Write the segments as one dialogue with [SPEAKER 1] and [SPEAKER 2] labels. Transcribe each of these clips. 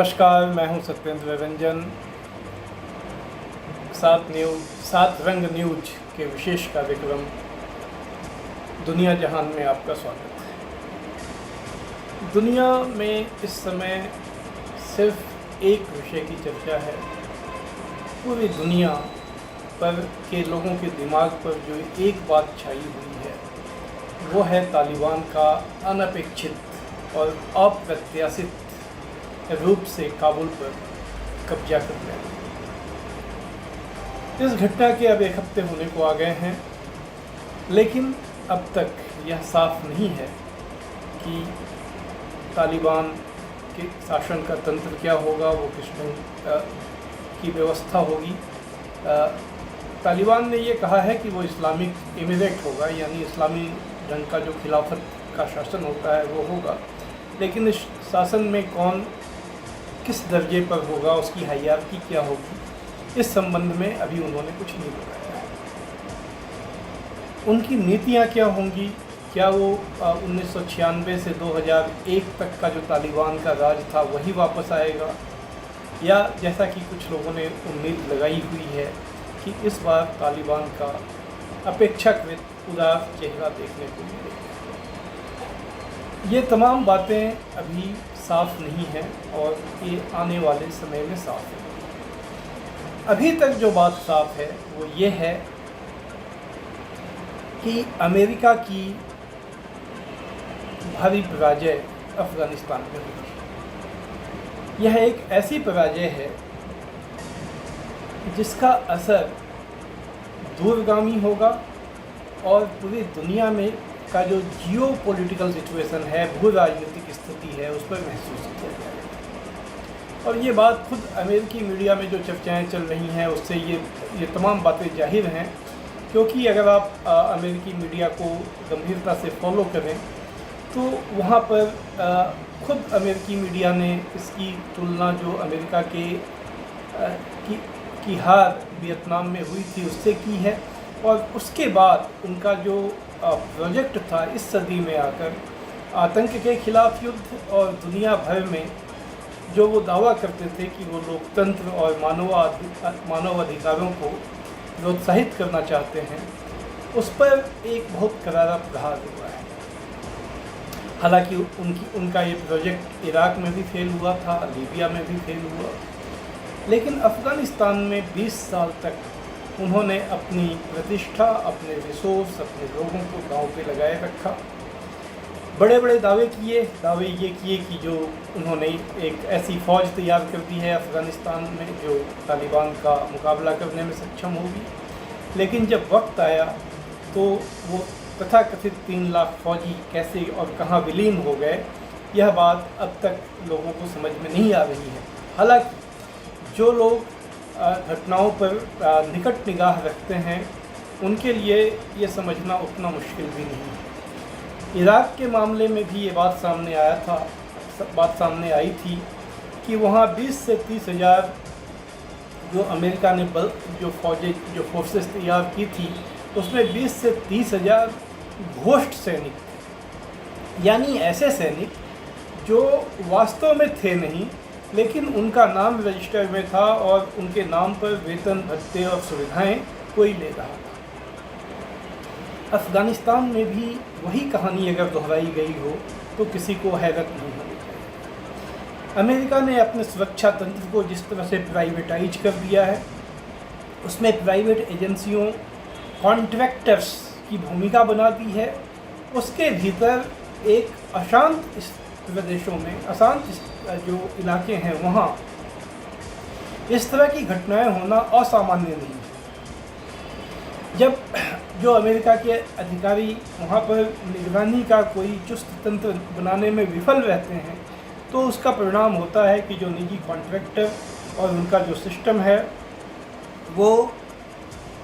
[SPEAKER 1] नमस्कार, मैं हूं सत्येंद्र रंजन। सात रंग न्यूज के विशेष कार्यक्रम दुनिया जहान में आपका स्वागत है। दुनिया में इस समय सिर्फ एक विषय की चर्चा है। पूरी दुनिया पर के लोगों के दिमाग पर जो एक बात छाई हुई है वो है तालिबान का अनपेक्षित और अप्रत्याशित रूप से काबुल पर कब्जा कर लिया। इस घटना के अब एक हफ्ते होने को आ गए हैं, लेकिन अब तक यह साफ नहीं है कि तालिबान के शासन का तंत्र क्या होगा, वो किस ढंग की व्यवस्था होगी। तालिबान ने ये कहा है कि वो इस्लामिक इमिरेट होगा, यानी इस्लामी ढंग का जो खिलाफत का शासन होता है वो होगा, लेकिन इस शासन में कौन किस दर्जे पर होगा, उसकी हायरार्की क्या होगी, इस संबंध में अभी उन्होंने कुछ नहीं बताया है। उनकी नीतियां क्या होंगी, क्या वो 1996 से 2001 तक का जो तालिबान का राज था वही वापस आएगा, या जैसा कि कुछ लोगों ने उम्मीद लगाई हुई है कि इस बार तालिबान का अपेक्षाकृत उदार चेहरा देखने को मिलेगा। ये तमाम बातें अभी साफ नहीं है और ये आने वाले समय में साफ है। अभी तक जो बात साफ है वो ये है कि अमेरिका की भारी पराजय अफ़गानिस्तान में हुई। यह एक ऐसी पराजय है जिसका असर दूरगामी होगा और पूरी दुनिया में का जो जियो पॉलिटिकल सिचुएशन है, भू राजनीतिक स्थिति है, उस पर महसूस किया जाएगा। और ये बात खुद अमेरिकी मीडिया में जो चर्चाएं चल रही हैं उससे ये तमाम बातें जाहिर हैं, क्योंकि अगर आप अमेरिकी मीडिया को गंभीरता से फॉलो करें तो वहाँ पर खुद अमेरिकी मीडिया ने इसकी तुलना जो अमेरिका के की हार वियतनाम में हुई थी उससे की है। और उसके बाद उनका जो प्रोजेक्ट था इस सदी में आकर आतंक के खिलाफ युद्ध और दुनिया भर में जो वो दावा करते थे कि वो लोकतंत्र और मानव अधिकारों को प्रोत्साहित करना चाहते हैं, उस पर एक बहुत करारा प्रहार हुआ है। हालांकि उनका ये प्रोजेक्ट इराक में भी फेल हुआ था, लीबिया में भी फेल हुआ, लेकिन अफ़गानिस्तान में 20 साल तक उन्होंने अपनी प्रतिष्ठा, अपने रिसोर्स, अपने लोगों को दांव पे लगाए रखा। बड़े बड़े दावे ये किए कि जो उन्होंने एक ऐसी फ़ौज तैयार कर दी है अफ़गानिस्तान में जो तालिबान का मुकाबला करने में सक्षम होगी, लेकिन जब वक्त आया तो वो तथाकथित 3 लाख फौजी कैसे और कहाँ विलीन हो गए, यह बात अब तक लोगों को समझ में नहीं आ रही है। हालांकि जो लोग घटनाओं पर निकट निगाह रखते हैं उनके लिए ये समझना उतना मुश्किल भी नहीं है। इराक के मामले में भी ये बात सामने आई थी कि वहाँ 20 से 30 हज़ार जो अमेरिका ने जो फोर्सेस तैयार की थी उसमें 20 से 30 हज़ार घोस्ट सैनिक थे, यानी ऐसे सैनिक जो वास्तव में थे नहीं, लेकिन उनका नाम रजिस्टर में था और उनके नाम पर वेतन, भत्ते और सुविधाएं कोई ले रहा था। अफ़गानिस्तान में भी वही कहानी अगर दोहराई गई हो तो किसी को हैरत नहीं होनी चाहिए। अमेरिका ने अपने सुरक्षा तंत्र को जिस तरह से प्राइवेटाइज कर दिया है, उसमें प्राइवेट एजेंसियों, कॉन्ट्रैक्टर्स की भूमिका बना दी है। उसके भीतर एक अशांत प्रदेशों में, अशांत जो इलाके हैं वहाँ इस तरह की घटनाएं होना असामान्य नहीं है। जब जो अमेरिका के अधिकारी वहाँ पर निगरानी का कोई चुस्त तंत्र बनाने में विफल रहते हैं तो उसका परिणाम होता है कि जो निजी कॉन्ट्रैक्टर और उनका जो सिस्टम है वो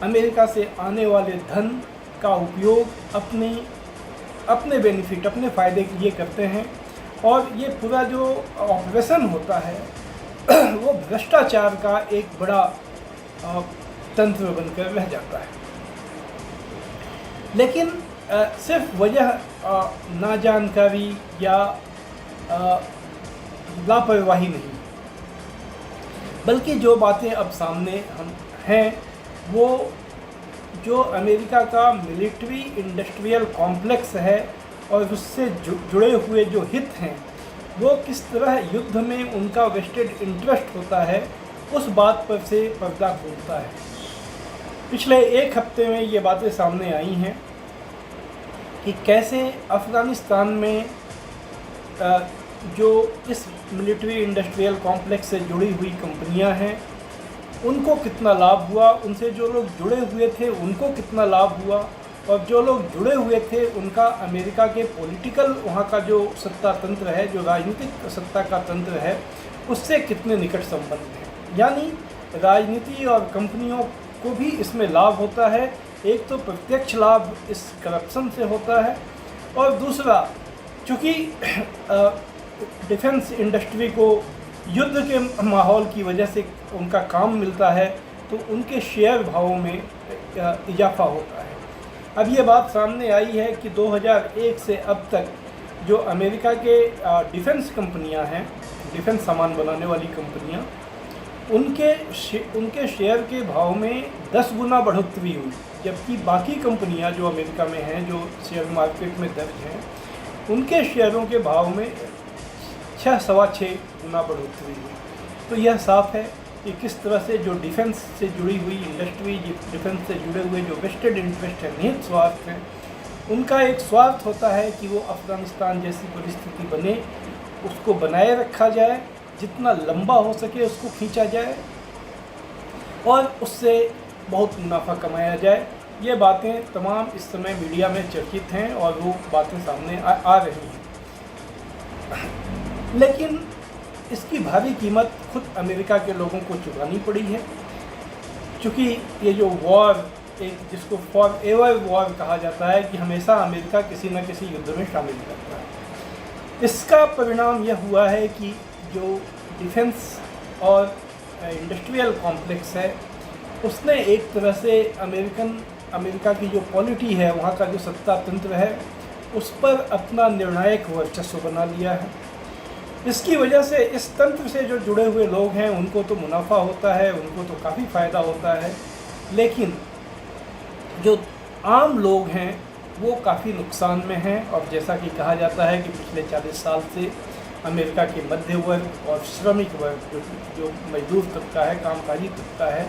[SPEAKER 1] अमेरिका से आने वाले धन का उपयोग अपने बेनिफिट, अपने फ़ायदे के लिए करते हैं, और ये पूरा जो ऑपरेशन होता है वो भ्रष्टाचार का एक बड़ा तंत्र बनकर रह जाता है। लेकिन सिर्फ वजह नाजानकारी या लापरवाही नहीं, बल्कि जो बातें अब सामने हम हैं वो जो अमेरिका का मिलिट्री इंडस्ट्रियल कॉम्प्लेक्स है और उससे जुड़े हुए जो हित हैं वो किस तरह युद्ध में उनका वेस्टेड इंटरेस्ट होता है, उस बात पर से पर्दा खोलता है। पिछले एक हफ्ते में ये बातें सामने आई हैं कि कैसे अफ़गानिस्तान में जो इस मिलिट्री इंडस्ट्रियल कॉम्प्लेक्स से जुड़ी हुई कंपनियां हैं उनको कितना लाभ हुआ, उनसे जो लोग जुड़े हुए थे उनको कितना लाभ हुआ, और जो लोग जुड़े हुए थे उनका अमेरिका के पॉलिटिकल वहाँ का जो सत्ता तंत्र है, जो राजनीतिक सत्ता का तंत्र है, उससे कितने निकट संबंध हैं। यानी राजनीति और कंपनियों को भी इसमें लाभ होता है। एक तो प्रत्यक्ष लाभ इस करप्शन से होता है, और दूसरा चूँकि डिफेंस इंडस्ट्री को युद्ध के माहौल की वजह से उनका काम मिलता है, तो उनके शेयर भावों में इजाफा होता है। अब ये बात सामने आई है कि 2001 से अब तक जो अमेरिका के डिफेंस कंपनियां हैं, डिफेंस सामान बनाने वाली कंपनियां, उनके शेयर के भाव में 10 गुना बढ़ोतरी हुई, जबकि बाकी कंपनियां जो अमेरिका में हैं, जो शेयर मार्केट में दर्ज हैं, उनके शेयरों के भाव में 6-6.25 गुना बढ़ोतरी हुई। तो यह साफ है कि किस तरह से जो डिफेंस से जुड़ी हुई इंडस्ट्री, डिफेंस से जुड़े हुए जो वेस्टेड इंटरेस्ट है, निहित स्वार्थ हैं, उनका एक स्वार्थ होता है कि वो अफ़गानिस्तान जैसी परिस्थिति बने, उसको बनाए रखा जाए, जितना लंबा हो सके उसको खींचा जाए और उससे बहुत मुनाफा कमाया जाए। ये बातें तमाम इस समय मीडिया में चर्चित हैं और वो बातें सामने आ रही हैं। लेकिन इसकी भारी कीमत खुद अमेरिका के लोगों को चुकानी पड़ी है, क्योंकि ये जो वॉर, एक जिसको फॉर एवर वॉर कहा जाता है कि हमेशा अमेरिका किसी न किसी युद्ध में शामिल रहता है, इसका परिणाम यह हुआ है कि जो डिफेंस और इंडस्ट्रियल कॉम्प्लेक्स है उसने एक तरह से अमेरिका की जो पॉलिटी है, वहाँ का जो सत्ता तंत्र है, उस पर अपना निर्णायक वर्चस्व बना लिया है। इसकी वजह से इस तंत्र से जो जुड़े हुए लोग हैं उनको तो मुनाफा होता है, उनको तो काफ़ी फ़ायदा होता है, लेकिन जो आम लोग हैं वो काफ़ी नुकसान में हैं। और जैसा कि कहा जाता है कि पिछले 40 साल से अमेरिका के मध्य वर्ग और श्रमिक वर्ग, जो मजदूर तबका है, कामकाजी तबका है,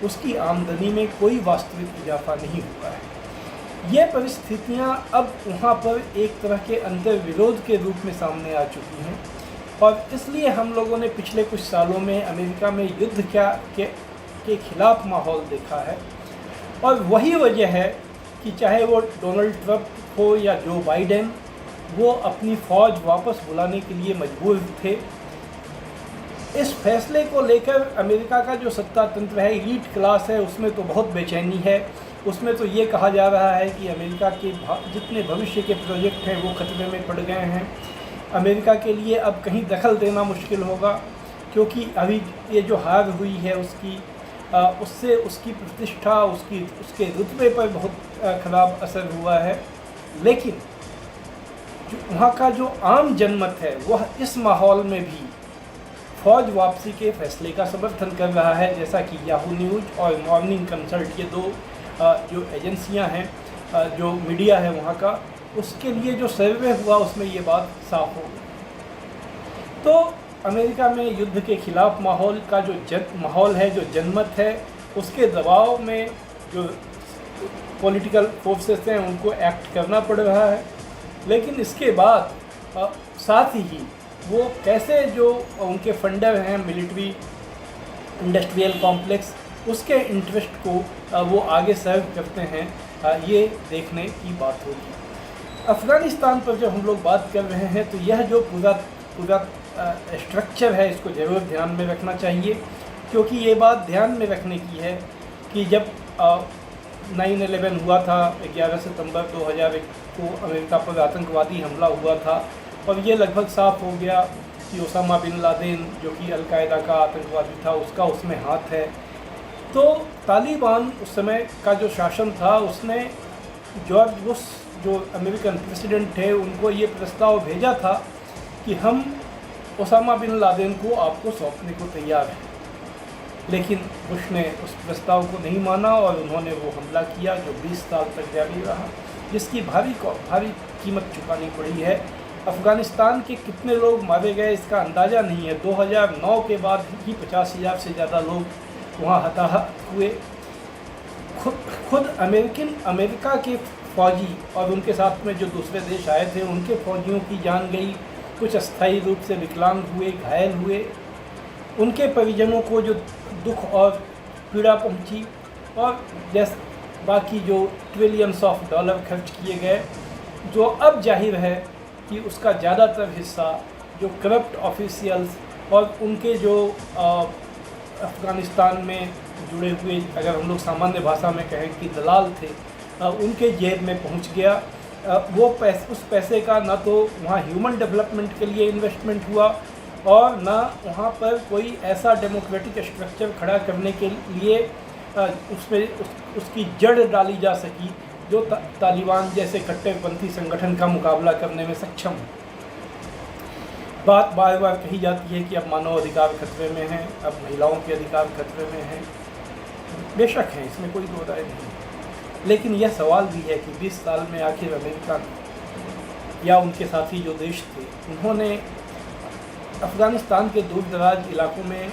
[SPEAKER 1] उसकी आमदनी में कोई वास्तविक इजाफा नहीं हुआ है। ये परिस्थितियाँ अब वहाँ पर एक तरह के अंतर विरोध के रूप में सामने आ चुकी हैं, और इसलिए हम लोगों ने पिछले कुछ सालों में अमेरिका में युद्ध के खिलाफ माहौल देखा है। और वही वजह है कि चाहे वो डोनाल्ड ट्रंप हो या जो बाइडेन, वो अपनी फ़ौज वापस बुलाने के लिए मजबूर थे। इस फैसले को लेकर अमेरिका का जो सत्ता तंत्र है, एलीट क्लास है, उसमें तो बहुत बेचैनी है। उसमें तो ये कहा जा रहा है कि अमेरिका के जितने भविष्य के प्रोजेक्ट हैं वो खतरे में पड़ गए हैं। अमेरिका के लिए अब कहीं दखल देना मुश्किल होगा, क्योंकि अभी ये जो हार हुई है उससे उसकी प्रतिष्ठा, उसके रुतबे पर बहुत ख़राब असर हुआ है। लेकिन वहाँ का जो आम जनमत है वह इस माहौल में भी फ़ौज वापसी के फैसले का समर्थन कर रहा है, जैसा कि याहू न्यूज़ और मॉर्निंग कंसल्ट, ये दो जो एजेंसियां हैं, जो मीडिया है वहाँ का, उसके लिए जो सर्वे हुआ उसमें ये बात साफ हो गई। तो अमेरिका में युद्ध के खिलाफ माहौल का जो माहौल है, जो जनमत है, उसके दबाव में जो पॉलिटिकल फोर्सेस हैं उनको एक्ट करना पड़ रहा है। लेकिन इसके बाद साथ ही वो कैसे जो उनके फंडर हैं मिलिट्री इंडस्ट्रियल कॉम्प्लेक्स, उसके इंटरेस्ट को वो आगे सर्व करते हैं, ये देखने की बात होगी। अफ़गानिस्तान पर जब हम लोग बात कर रहे हैं तो यह जो पूरा स्ट्रक्चर है, इसको ज़रूर ध्यान में रखना चाहिए, क्योंकि ये बात ध्यान में रखने की है कि जब 9/11 हुआ था, 11 सितंबर 2001 को अमेरिका पर आतंकवादी हमला हुआ था, और ये लगभग साफ हो गया कि ओसामा बिन लादेन, जो कि अल-कायदा का आतंकवादी था, उसका उसमें हाथ है। तो तालिबान उस समय का जो शासन था, उसने जॉर्ज बुश जो अमेरिकन प्रेसिडेंट थे उनको ये प्रस्ताव भेजा था कि हम ओसामा बिन लादेन को आपको सौंपने को तैयार हैं। लेकिन बुश ने उस प्रस्ताव को नहीं माना और उन्होंने वो हमला किया जो 20 साल तक जारी रहा, जिसकी भारी कीमत चुकानी पड़ी है। अफ़गानिस्तान के कितने लोग मारे गए इसका अंदाज़ा नहीं है। 2009 के बाद ही 50,000 से ज़्यादा लोग वहाँ हताहत हुए। खुद अमेरिका के फ़ौजी और उनके साथ में जो दूसरे देश आए थे उनके फ़ौजियों की जान गई, कुछ अस्थायी रूप से विकलांग हुए, घायल हुए। उनके परिजनों को जो दुख और पीड़ा पहुंची, और जैसे बाकी जो ट्रिलियंस ऑफ डॉलर खर्च किए गए, जो अब जाहिर है कि उसका ज़्यादातर हिस्सा जो करप्ट ऑफिशियल्स और उनके जो अफ़गानिस्तान में जुड़े हुए, अगर हम लोग सामान्य भाषा में कहें कि दलाल थे, उनके जेब में पहुंच गया। उस पैसे का ना तो वहाँ ह्यूमन डेवलपमेंट के लिए इन्वेस्टमेंट हुआ और ना वहाँ पर कोई ऐसा डेमोक्रेटिक स्ट्रक्चर खड़ा करने के लिए उसकी जड़ डाली जा सकी जो तालिबान जैसे कट्टरपंथी संगठन का मुकाबला करने में सक्षम है। बात बार बार कही जाती है कि अब मानव अधिकार खतरे में हैं, अब महिलाओं के अधिकार खतरे में हैं। बेशक हैं, इसमें कोई दो राय नहीं, लेकिन यह सवाल भी है कि 20 साल में आखिर अमेरिका या उनके साथी जो देश थे, उन्होंने अफ़गानिस्तान के दूर दराज इलाकों में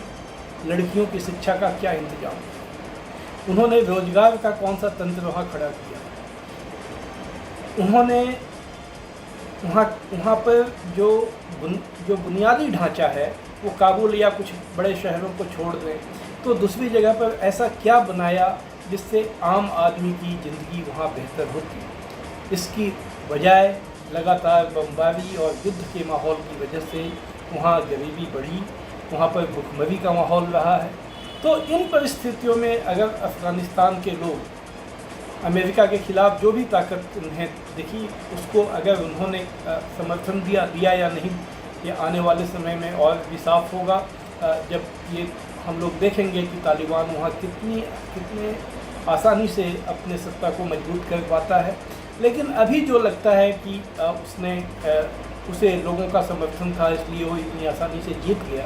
[SPEAKER 1] लड़कियों की शिक्षा का क्या इंतजाम किया? उन्होंने रोजगार का कौन सा तंत्र वहाँ खड़ा किया? उन्होंने वहाँ पर जो बुनियादी ढांचा है वो काबुल या कुछ बड़े शहरों को छोड़ दें तो दूसरी जगह पर ऐसा क्या बनाया जिससे आम आदमी की ज़िंदगी वहाँ बेहतर होती? इसकी बजाय लगातार बमबारी और युद्ध के माहौल की वजह से वहाँ गरीबी बढ़ी, वहाँ पर भुखमरी का माहौल रहा है। तो इन परिस्थितियों में अगर अफ़गानिस्तान के लोग अमेरिका के ख़िलाफ़ जो भी ताकत उन्हें दिखी उसको अगर उन्होंने समर्थन दिया या नहीं, ये आने वाले समय में और भी साफ होगा जब ये हम लोग देखेंगे कि तालिबान वहाँ कितने आसानी से अपने सत्ता को मजबूत कर पाता है। लेकिन अभी जो लगता है कि उसे लोगों का समर्थन था इसलिए वो इतनी आसानी से जीत गया,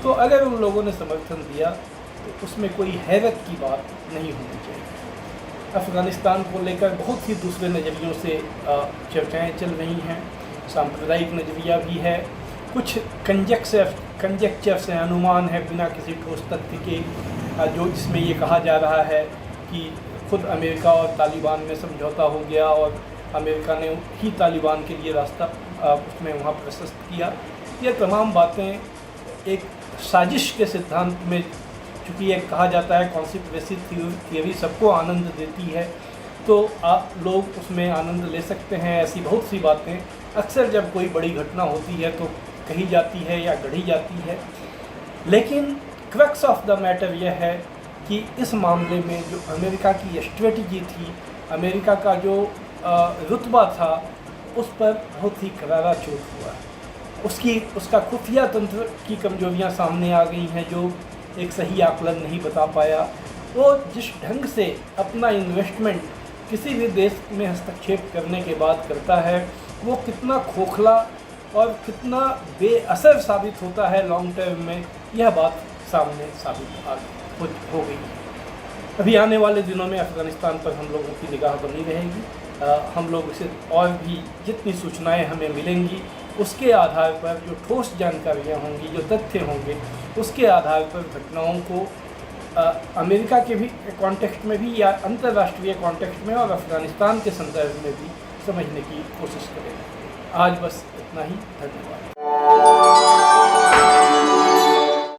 [SPEAKER 1] तो अगर उन लोगों ने समर्थन दिया तो उसमें कोई हैरत की बात नहीं होनी चाहिए। अफ़गानिस्तान को लेकर बहुत ही दूसरे नज़रियों से चर्चाएं चल रही हैं। सांप्रदायिक नज़रिया भी है, कुछ कंजेक्चर से अनुमान है बिना किसी ठोस तथ्य के, जो जिसमें ये कहा जा रहा है कि खुद अमेरिका और तालिबान में समझौता हो गया और अमेरिका ने ही तालिबान के लिए रास्ता उसमें वहाँ प्रशस्त किया। ये तमाम बातें एक साजिश के सिद्धांत में, चूँकि ये कहा जाता है कॉन्स्पिरेसी थियोरी सबको आनंद देती है, तो आप लोग उसमें आनंद ले सकते हैं। ऐसी बहुत सी बातें अक्सर जब कोई बड़ी घटना होती है तो कही जाती है या गढ़ी जाती है, लेकिन क्रक्स ऑफ द मैटर यह है कि इस मामले में जो अमेरिका की स्ट्रेटजी थी, अमेरिका का जो रुतबा था, उस पर बहुत ही करारा चोट हुआ है। उसका खुफिया तंत्र की कमजोरियां सामने आ गई हैं जो एक सही आकलन नहीं बता पाया। वो जिस ढंग से अपना इन्वेस्टमेंट किसी भी देश में हस्तक्षेप करने के बाद करता है, वो कितना खोखला और कितना बेअसर साबित होता है लॉन्ग टर्म में, यह बात सामने साबित हो गई। अभी आने वाले दिनों में अफ़गानिस्तान पर हम लोगों की निगाह बनी रहेगी। हम लोग इसे और भी जितनी सूचनाएं हमें मिलेंगी उसके आधार पर, जो ठोस जानकारियां होंगी, जो तथ्य होंगे, उसके आधार पर घटनाओं को अमेरिका के भी कॉन्टेक्स्ट में भी या अंतर्राष्ट्रीय कॉन्टेक्स्ट में और अफ़गानिस्तान के संदर्भ में भी समझने की कोशिश करेंगे। आज बस इतना ही। धन्यवाद।